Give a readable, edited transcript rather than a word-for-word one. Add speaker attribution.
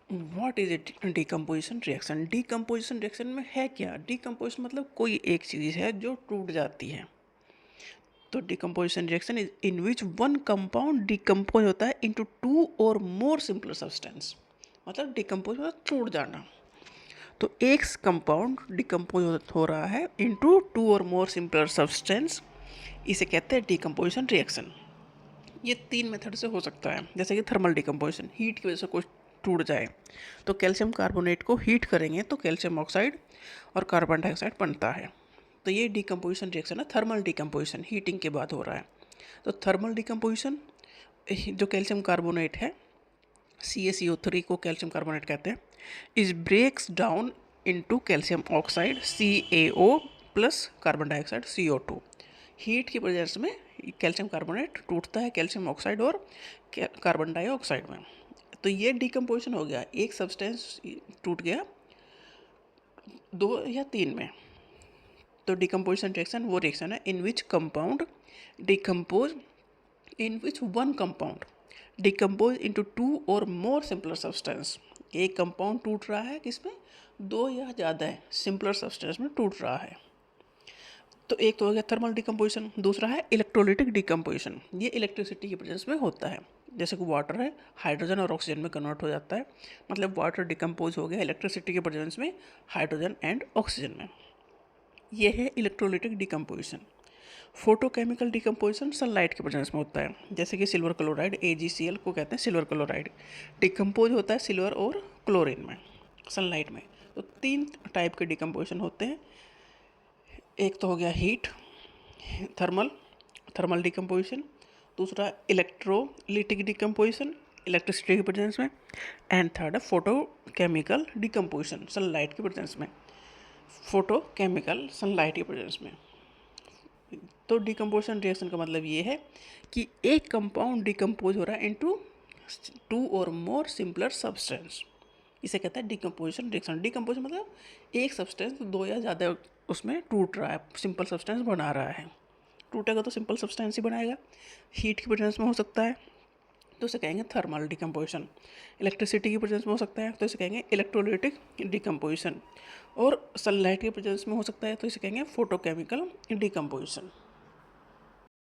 Speaker 1: What is it decomposition reaction? Decomposition reaction में है क्या? डिकम्पोजिशन मतलब कोई एक चीज़ है जो टूट जाती है। तो decomposition reaction is in which one compound decompose होता है इनटू टू और मोर सिंपलर सब्सटेंस। मतलब डिकम्पोज मतलब टूट जाना। तो एक कंपाउंड डिकम्पोज हो रहा है इनटू टू और मोर सिंपलर सब्सटेंस, इसे कहते हैं डिकम्पोजिशन रिएक्शन। ये तीन मेथड से हो सकता है, जैसे कि थर्मल डिकम्पोजिशन, हीट की वजह से कुछ टूट जाए तो कैल्शियम कार्बोनेट को हीट करेंगे तो कैल्शियम ऑक्साइड और कार्बन डाइऑक्साइड बनता है। तो ये डिकम्पोजिशन रिएक्शन है, थर्मल डिकम्पोजिशन, हीटिंग के बाद हो रहा है। तो थर्मल डिकम्पोजिशन, जो कैल्शियम कार्बोनेट है CaCO3 को कैल्शियम कार्बोनेट कहते हैं, is breaks down into calcium oxide CaO plus carbon dioxide CO2। Heat की वजह में कैल्शियम कार्बोनेट टूटता है कैल्शियम ऑक्साइड और कार्बन डाइऑक्साइड में। तो ये डिकम्पोजिशन हो गया, एक सब्सटेंस टूट गया दो या तीन में। तो डिकम्पोजिशन रिएक्शन वो रिएक्शन है in which compound decompose in which one compound decompose into two और मोर सिंपलर सब्सटेंस। एक कंपाउंड टूट रहा है किसमें, दो या ज़्यादा है सिंपलर सब्सटेंस में टूट रहा है। तो एक तो हो गया थर्मल डिकम्पोजिशन, दूसरा है इलेक्ट्रोलिटिक डिकम्पोजिशन। ये इलेक्ट्रिसिटी की प्रेजेंस में होता है, जैसे कि वाटर है हाइड्रोजन और ऑक्सीजन में कन्वर्ट हो जाता है, मतलब वाटर डिकम्पोज हो गया इलेक्ट्रिसिटी के प्रेजेंस में हाइड्रोजन एंड ऑक्सीजन में। ये है electrolytic decomposition. Photochemical decomposition sunlight के प्रेजेंस में होता है, जैसे कि सिल्वर क्लोराइड AgCl को कहते हैं सिल्वर क्लोराइड, डिकम्पोज होता है सिल्वर और क्लोरीन में सनलाइट में। तो तीन टाइप के डिकम्पोजिशन होते हैं। एक तो हो गया हीट, थर्मल थर्मल डिकम्पोजिशन, दूसरा इलेक्ट्रोलिटिक डिकम्पोजिशन इलेक्ट्रिसिटी के प्रेजेंस में, एंड थर्ड है फोटोकेमिकल डिकम्पोजिशन सनलाइट के प्रेजेंस में, फोटोकेमिकल सनलाइट के प्रेजेंस में। तो डिकम्पोजिशन रिएक्शन का मतलब ये है कि एक कंपाउंड डिकम्पोज हो रहा है इनटू टू और मोर सिंपलर सब्सटेंस, इसे कहता है डिकम्पोजिशन रिएक्शन। डिकम्पोजिशन मतलब एक सब्सटेंस दो या ज़्यादा उसमें टूट रहा है, सिंपल सब्सटेंस बना रहा है। टूटेगा तो सिंपल सब्सटेंस ही बनाएगा, हीट की प्रेजेंस में हो सकता है तो इसे कहेंगे थर्मल डिकम्पोजिशन, इलेक्ट्रिसिटी की प्रेजेंस में हो सकता है तो इसे कहेंगे इलेक्ट्रोलिटिक डिकम्पोजिशन, और सनलाइट की प्रेजेंस में हो सकता है तो इसे कहेंगे फोटोकेमिकल डिकम्पोजिशन।